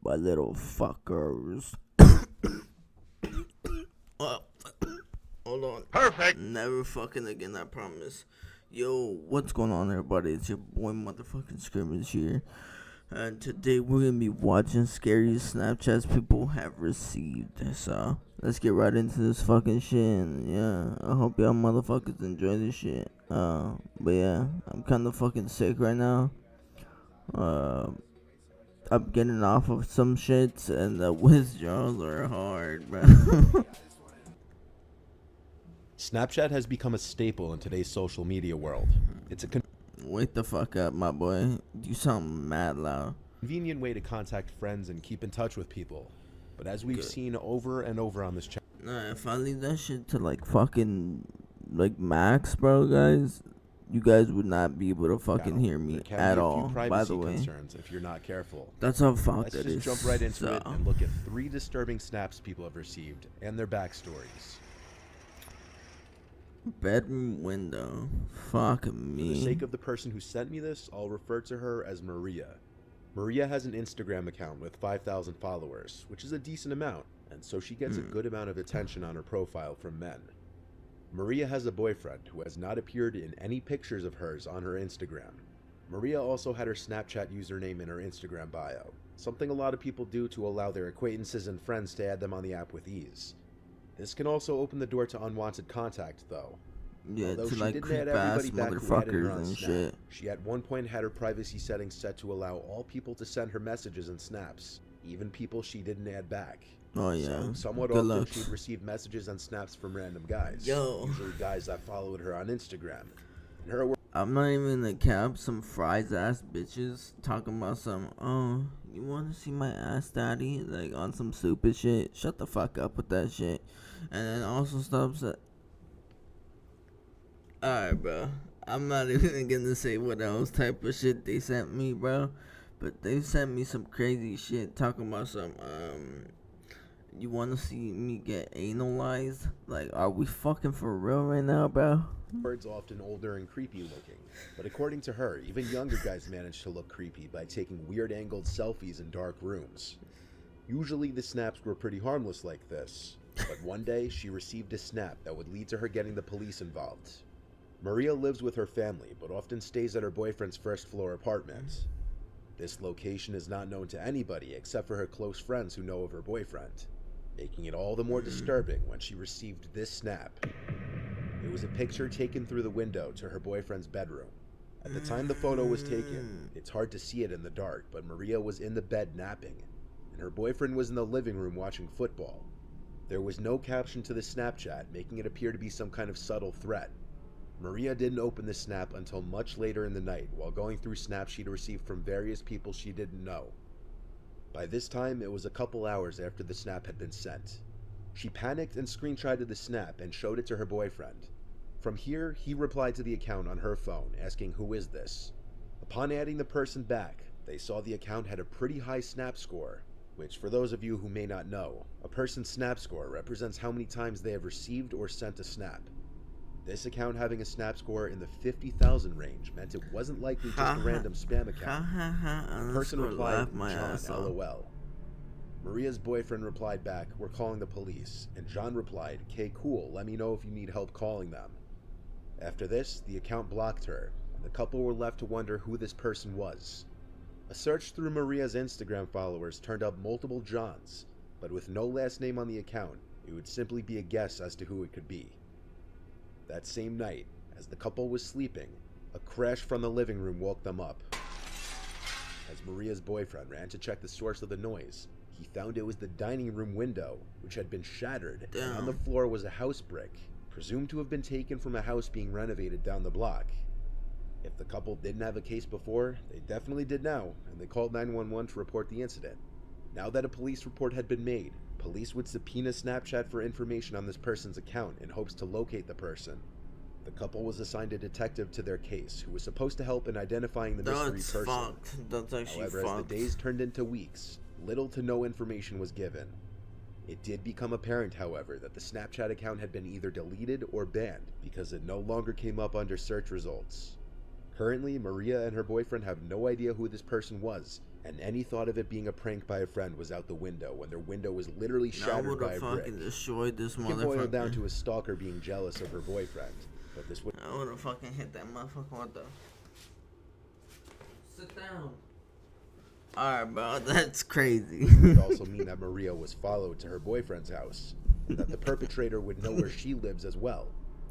my little fuckers. Oh, hold on. Perfect. Never fucking again, I promise. Yo, what's going on, everybody? It's your boy, motherfucking Scrimmage here. And today we're gonna be watching scariest Snapchats people have received. So, let's get right into this fucking shit. And yeah, I hope y'all motherfuckers enjoy this shit. But yeah, I'm kinda fucking sick right now. I'm getting off of some shits, and the withdrawals are hard, bro. Snapchat has become a staple in today's social media world. It's a Wake the fuck up, my boy. You sound mad loud. convenient way to contact friends and keep in touch with people. But as we've seen over and over on this channel, Nah, if I leave that shit to like fucking like max, bro, guys, you guys would not be able to fucking hear me there can at be a all. few By privacy the way, concerns if you're not careful. that's how fucked Let's it just is. jump right into So, it and look at 3 disturbing snaps people have received and their backstories. bedroom window. Fuck For the me. sake of the person who sent me this, I'll refer to her as Maria. Maria has an Instagram account with 5,000 followers, which is a decent amount, and so she gets a good amount of attention on her profile from men. Maria has a boyfriend who has not appeared in any pictures of hers on her Instagram. Maria also had her Snapchat username in her Instagram bio, something a lot of people do to allow their acquaintances and friends to add them on the app with ease. This can also open the door to unwanted contact, though. Yeah, Although to she like didn't creep add ass everybody back who added her motherfuckers on and Snap, shit. she at one point had her privacy settings set to allow all people to send her messages and snaps, even people she didn't add back. Oh yeah. So, somewhat Good often luck. she'd receive messages and snaps from random guys. Yo. Usually guys that followed her on Instagram. In her words, I'm not even in the cap. Some fries ass bitches talking about some. Oh, you want to see my ass, daddy? Like on some stupid shit. Shut the fuck up with that shit. And then also stops at. Alright, bro. I'm not even gonna say what else type of shit they sent me, bro. But they sent me some crazy shit talking about some. You want to see me get analized? Like, are we fucking for real right now, bro? often older and creepy looking. But according to her, even younger guys manage to look creepy by taking weird angled selfies in dark rooms. Usually the snaps were pretty harmless like this, but one day she received a snap that would lead to her getting the police involved. Maria lives with her family, but often stays at her boyfriend's first floor apartment. This location is not known to anybody except for her close friends who know of her boyfriend, making it all the more disturbing when she received this snap. It was a picture taken through the window to her boyfriend's bedroom. At the time the photo was taken, it's hard to see it in the dark, but Maria was in the bed napping, and her boyfriend was in the living room watching football. There was no caption to the Snapchat, making it appear to be some kind of subtle threat. Maria didn't open the snap until much later in the night while going through snaps she'd received from various people she didn't know. By this time, it was a couple hours after the snap had been sent. She panicked and screenshotted the snap and showed it to her boyfriend. From here, he replied to the account on her phone, asking who is this. Upon adding the person back, they saw the account had a pretty high snap score, which for those of you who may not know, a person's snap score represents how many times they have received or sent a snap. This account having a snap score in the 50,000 range meant it wasn't likely just a random spam account. The person replied, John, LOL. Maria's boyfriend replied back, we're calling the police, and John replied, "K, cool, let me know if you need help calling them." After this, the account blocked her, and the couple were left to wonder who this person was. A search through Maria's Instagram followers turned up multiple Johns, but with no last name on the account, it would simply be a guess as to who it could be. That same night, as the couple was sleeping, a crash from the living room woke them up. As Maria's boyfriend ran to check the source of the noise, he found it was the dining room window, which had been shattered, and on the floor was a house brick, presumed to have been taken from a house being renovated down the block. If the couple didn't have a case before, they definitely did now, and they called 911 to report the incident. Now that a police report had been made, police would subpoena Snapchat for information on this person's account in hopes to locate the person. The couple was assigned a detective to their case, who was supposed to help in identifying the mystery That's person. fucked. That's actually However, fucked. as the days turned into weeks, little to no information was given. It did become apparent, however, that the Snapchat account had been either deleted or banned because it no longer came up under search results. Currently, Maria and her boyfriend have no idea who this person was, And any thought of it being a prank by a friend was out the window when their window was literally I shattered would by have a brick. fucking destroyed this It can boil down motherfucker. to a stalker being jealous of her boyfriend, but this would I would have fucking hit that motherfucker. What the? Sit down. Alright, bro, that's crazy. also mean that Maria was followed to her boyfriend's house, and that the perpetrator would know where she lives as well.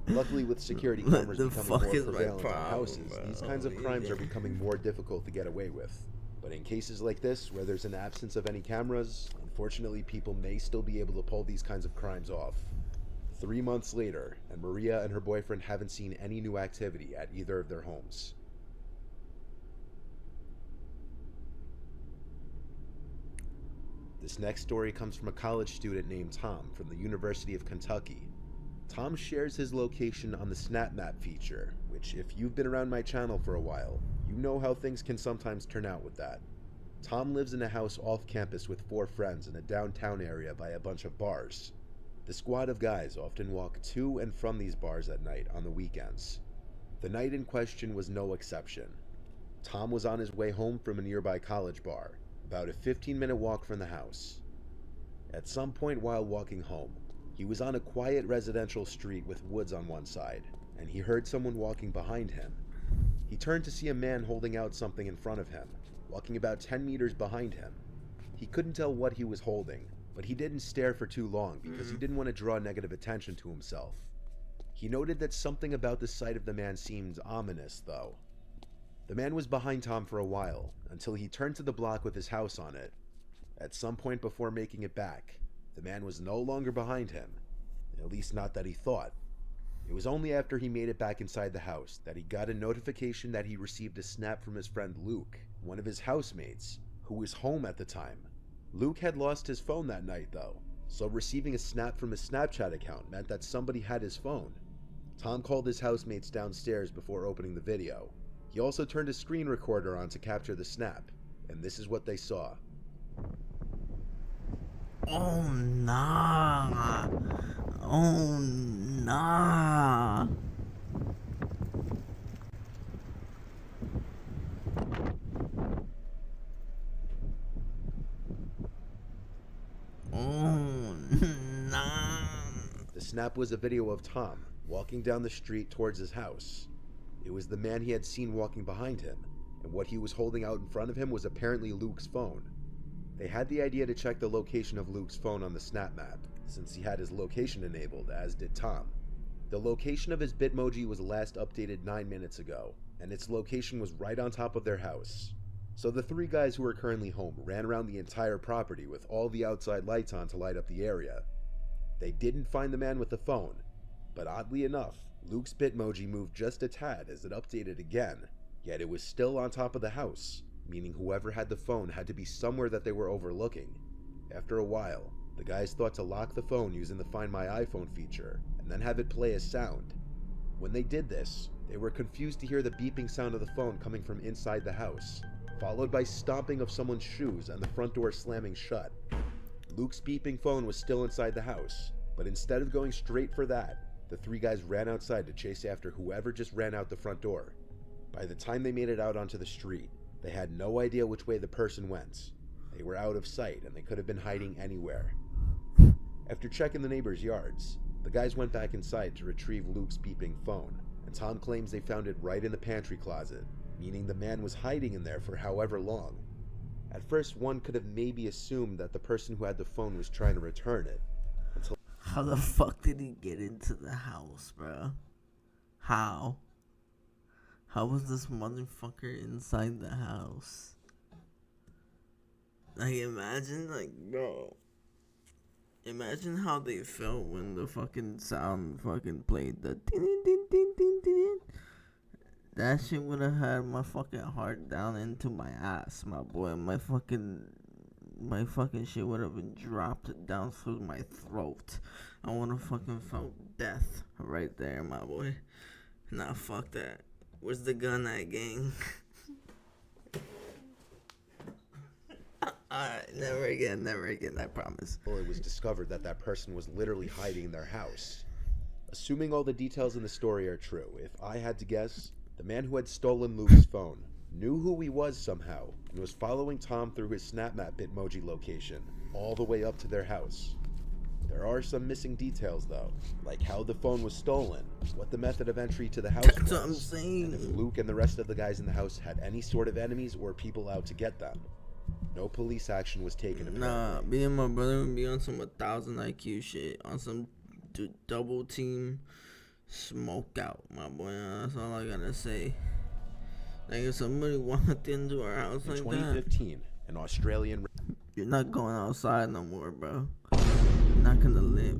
Luckily, with security What cameras the becoming fuck more is my prevalent on problem, houses, bro? these kinds of Holy crimes are shit. becoming more difficult to get away with. But in cases like this, where there's an absence of any cameras, unfortunately people may still be able to pull these kinds of crimes off. 3 months later, and Maria and her boyfriend haven't seen any new activity at either of their homes. This next story comes from a college student named Tom from the University of Kentucky. Tom shares his location on the Snap Map feature, which if you've been around my channel for a while, you know how things can sometimes turn out with that. Tom lives in a house off campus with 4 friends in a downtown area by a bunch of bars. The squad of guys often walk to and from these bars at night on the weekends. The night in question was no exception. Tom was on his way home from a nearby college bar, about a 15-minute walk from the house. At some point while walking home, he was on a quiet residential street with woods on one side, and he heard someone walking behind him. He turned to see a man holding out something in front of him, walking about 10 meters behind him. He couldn't tell what he was holding, but he didn't stare for too long because he didn't want to draw negative attention to himself. He noted that something about the sight of the man seemed ominous, though. The man was behind Tom for a while, until he turned to the block with his house on it. At some point before making it back, the man was no longer behind him, at least not that he thought. It was only after he made it back inside the house that he got a notification that he received a snap from his friend Luke, one of his housemates, who was home at the time. Luke had lost his phone that night though, so receiving a snap from his Snapchat account meant that somebody had his phone. Tom called his housemates downstairs before opening the video. He also turned a screen recorder on to capture the snap, and this is what they saw. Oh nah. Oh nah. Oh nah. The snap was a video of Tom walking down the street towards his house. It was the man he had seen walking behind him, and what he was holding out in front of him was apparently Luke's phone. They had the idea to check the location of Luke's phone on the Snap Map, since he had his location enabled, as did Tom. The location of his Bitmoji was last updated 9 minutes ago, and its location was right on top of their house. So the 3 guys who were currently home ran around the entire property with all the outside lights on to light up the area. They didn't find the man with the phone, but oddly enough, Luke's Bitmoji moved just a tad as it updated again, yet it was still on top of the house, meaning whoever had the phone had to be somewhere that they were overlooking. After a while, the guys thought to lock the phone using the Find My iPhone feature, and then have it play a sound. When they did this, they were confused to hear the beeping sound of the phone coming from inside the house, followed by stomping of someone's shoes and the front door slamming shut. Luke's beeping phone was still inside the house, but instead of going straight for that, the 3 guys ran outside to chase after whoever just ran out the front door. By the time they made it out onto the street, they had no idea which way the person went. They were out of sight and they could have been hiding anywhere. After checking the neighbors' yards, the guys went back inside to retrieve Luke's beeping phone, and Tom claims they found it right in the pantry closet, meaning the man was hiding in there for however long. At first, one could have maybe assumed that the person who had the phone was trying to return it, until How the fuck did he get into the house, bro? How? How was this motherfucker inside the house? Like, imagine, like, bro. Imagine how they felt when the fucking sound fucking played the din din din din din. That shit would have had my fucking heart down into my ass, my boy. My fucking shit would have been dropped down through my throat. I would have fucking felt death right there, my boy. Nah, fuck that. Where's the gun at, gang? Alright, never again, I promise. it was discovered that that person was literally hiding in their house. Assuming all the details in the story are true, if I had to guess, the man who had stolen Luke's phone knew who he was somehow and was following Tom through his SnapMap Bitmoji location all the way up to their house. There are some missing details though, like how the phone was stolen, what the method of entry to the house That's was, what I'm saying. and if Luke and the rest of the guys in the house had any sort of enemies or people out to get them. No police action was taken. Nah, me and my brother would be on some 1,000 IQ shit, on some double team smoke out, my boy. That's all I gotta say. Like, if somebody walked into our house In like 2015, an Australian that, you're not going outside no more, bro. You're not gonna live.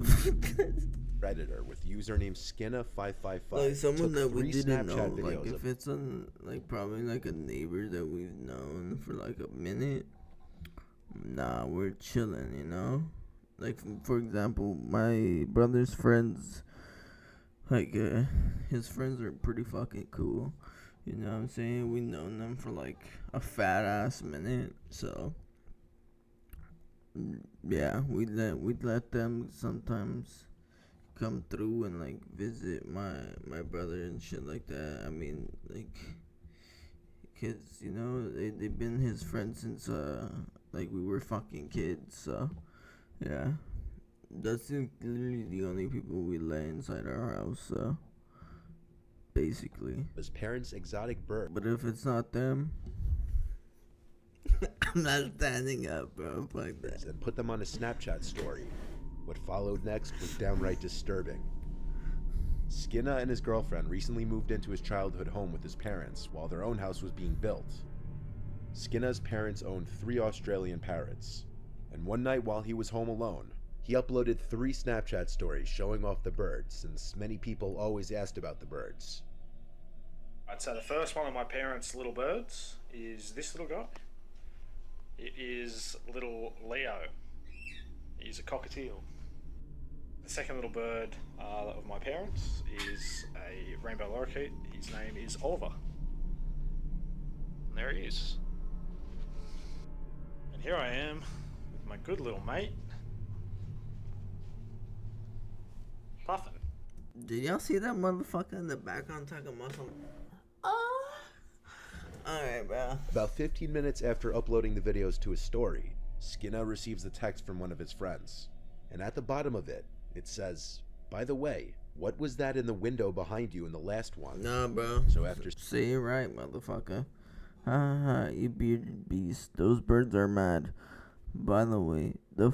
Redditor with username Skinna555 Like someone took that we 3 didn't know, Snapchat like videos if of it's like probably like a neighbor that we've known for like a minute, nah, we're chilling, you know. Like for example, my brother's friends, like his friends are pretty fucking cool. You know what I'm saying? We known them for like a fat ass minute, so yeah, we'd let them sometimes come through and like visit my brother and shit like that. I mean, like, kids, you know, they've been his friends since like we were fucking kids. So yeah, that's literally the only people we let inside our house. So basically, his parents' exotic bird. but if it's not them, I'm not standing up, bro. Fuck that. And put them on a Snapchat story. What followed next was downright disturbing. Skinna and his girlfriend recently moved into his childhood home with his parents while their own house was being built. Skinna's parents owned 3 Australian parrots, and one night while he was home alone, he uploaded 3 Snapchat stories showing off the birds, since many people always asked about the birds. Right, so the first one of my parents' little birds is this little guy. It is little Leo. He's a cockatiel. The second little bird of my parents is a rainbow lorikeet. His name is Oliver. And there he is. And here I am with my good little mate, Puffin. Did y'all see that motherfucker in the background talking muscle? Oh. Alright, bro. About 15 minutes after uploading the videos to his story, Skinna receives a text from one of his friends. And at the bottom of it, it says, "By the way, what was that in the window behind you in the last one?" Nah, bro. So after Say it right, motherfucker. Ha ha, you bearded beast. Those birds are mad. By the way, the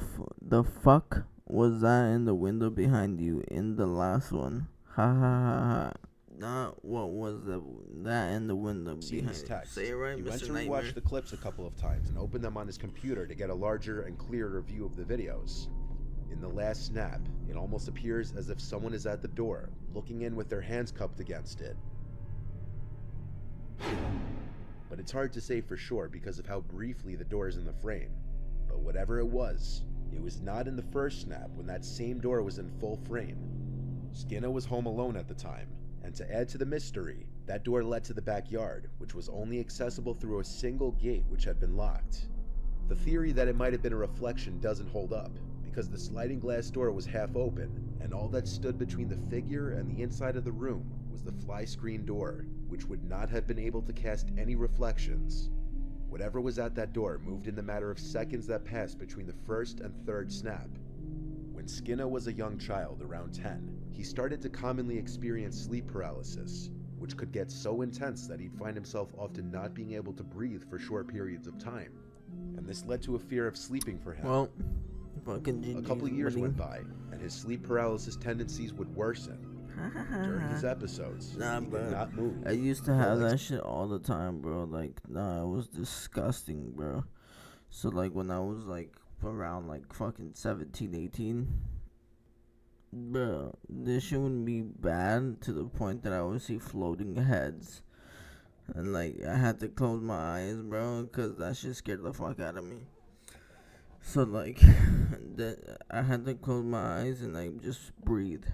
fuck was that in the window behind you in the last one? Ha ha ha ha. Not what was that in the window seeing behind his you. text, Say it right, he went Mr. to Nightmare. rewatch the clips a couple of times and opened them on his computer to get a larger and clearer view of the videos. In the last snap, it almost appears as if someone is at the door, looking in with their hands cupped against it. But it's hard to say for sure because of how briefly the door is in the frame. But whatever it was not in the first snap when that same door was in full frame. Skinna was home alone at the time, and to add to the mystery, that door led to the backyard, which was only accessible through a single gate which had been locked. The theory that it might have been a reflection doesn't hold up, because the sliding glass door was half open, and all that stood between the figure and the inside of the room was the fly screen door, which would not have been able to cast any reflections. Whatever was at that door moved in the matter of seconds that passed between the first and third snap. When Skinna was a young child, around 10, he started to commonly experience sleep paralysis, which could get so intense that he'd find himself often not being able to breathe for short periods of time. And this led to a fear of sleeping for him. Well, fucking GG's, A couple of years buddy. went by, and his sleep paralysis tendencies would worsen. During his episodes, Nah, he bro. could not move. I used to have that shit all the time, bro. Like, nah, it was disgusting, bro. So, like, when I was, like, around, like, fucking 17, 18, bro, this shit would be bad to the point that I would see floating heads. And, like, I had to close my eyes, bro, because that shit scared the fuck out of me. So, like, I had to close my eyes and, like, just breathe.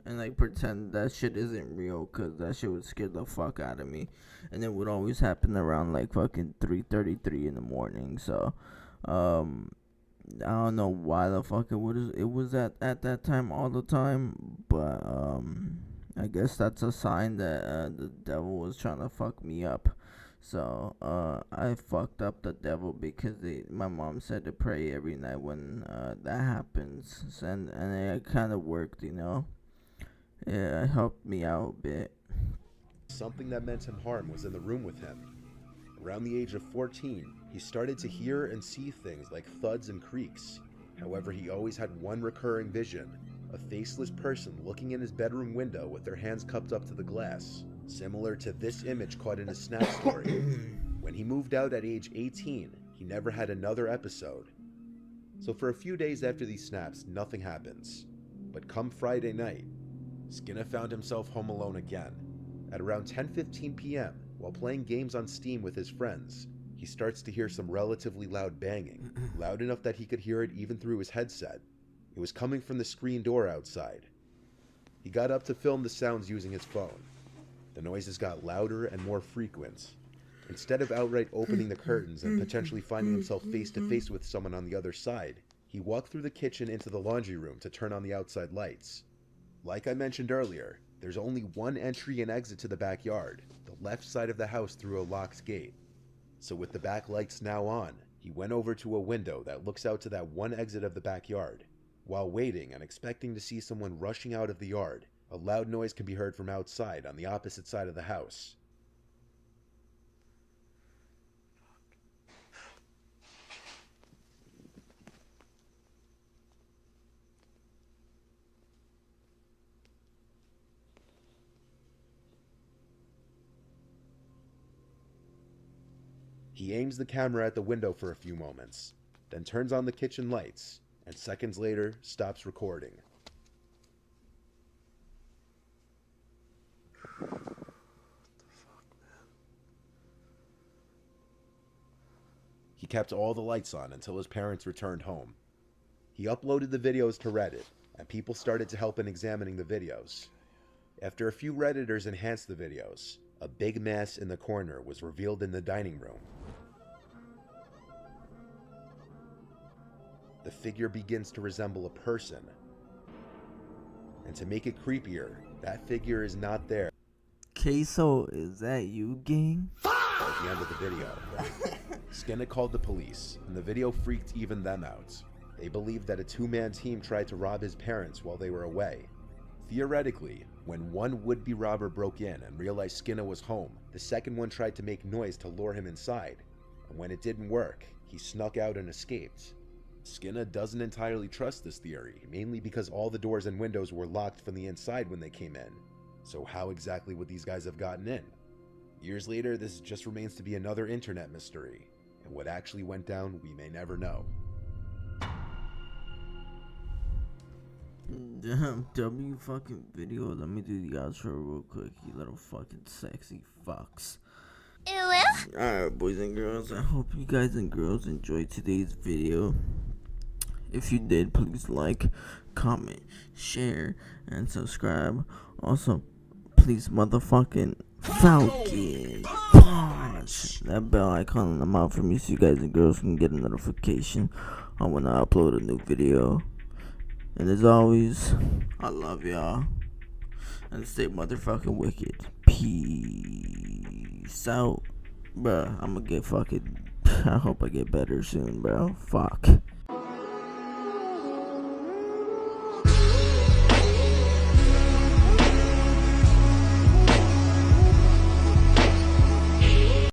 And like pretend that shit isn't real, cause that shit would scare the fuck out of me, and it would always happen around like fucking 3:33 in the morning. So, I don't know why the fuck it was at that time all the time, but I guess that's a sign that the devil was trying to fuck me up. So I fucked up the devil because my mom said to pray every night when that happens, and it kind of worked, you know. Yeah, it helped me out a bit. Something that meant him harm was in the room with him. Around the age of 14, he started to hear and see things like thuds and creaks. However, he always had one recurring vision: a faceless person looking in his bedroom window with their hands cupped up to the glass, similar to this image caught in his snap story. When he moved out at age 18, he never had another episode. So for a few days after these snaps, nothing happens. But come Friday night, Skinner found himself home alone again. At around 10:15 p.m., while playing games on Steam with his friends, he starts to hear some relatively loud banging, loud enough that he could hear it even through his headset. It was coming from the screen door outside. He got up to film the sounds using his phone. The noises got louder and more frequent. Instead of outright opening the curtains and potentially finding himself face to face with someone on the other side, he walked through the kitchen into the laundry room to turn on the outside lights. Like I mentioned earlier, there's only one entry and exit to the backyard, the left side of the house through a locked gate. So with the back lights now on, he went over to a window that looks out to that one exit of the backyard. While waiting and expecting to see someone rushing out of the yard, a loud noise can be heard from outside on the opposite side of the house. He aims the camera at the window for a few moments, then turns on the kitchen lights, and seconds later stops recording. He kept all the lights on until his parents returned home. He uploaded the videos to Reddit, and people started to help in examining the videos. After a few Redditors enhanced the videos, a big mass in the corner was revealed in the dining room. The figure begins to resemble a person. And to make it creepier, that figure is not there Queso, is that you, gang? at the end of the video. Skinner called the police, and the video freaked even them out. They believed that a two-man team tried to rob his parents while they were away. Theoretically, when one would-be robber broke in and realized Skinner was home, the second one tried to make noise to lure him inside. And when it didn't work, he snuck out and escaped. Skinner doesn't entirely trust this theory, mainly because all the doors and windows were locked from the inside when they came in. So how exactly would these guys have gotten in? Years later, this just remains to be another internet mystery, and what actually went down, we may never know. Damn, W fucking video. Let me do the outro real quick, you little fucking sexy fucks. Alright, boys and girls, I hope you guys and girls enjoyed today's video. If you did, please like, comment, share, and subscribe. Also, please motherfucking Falcon punch that bell icon on the mouth for me so you guys and girls can get a notification on when I upload a new video. And as always, I love y'all. And stay motherfucking wicked. Peace out. Bruh, I'ma get fucking... I hope I get better soon, bro. Fuck.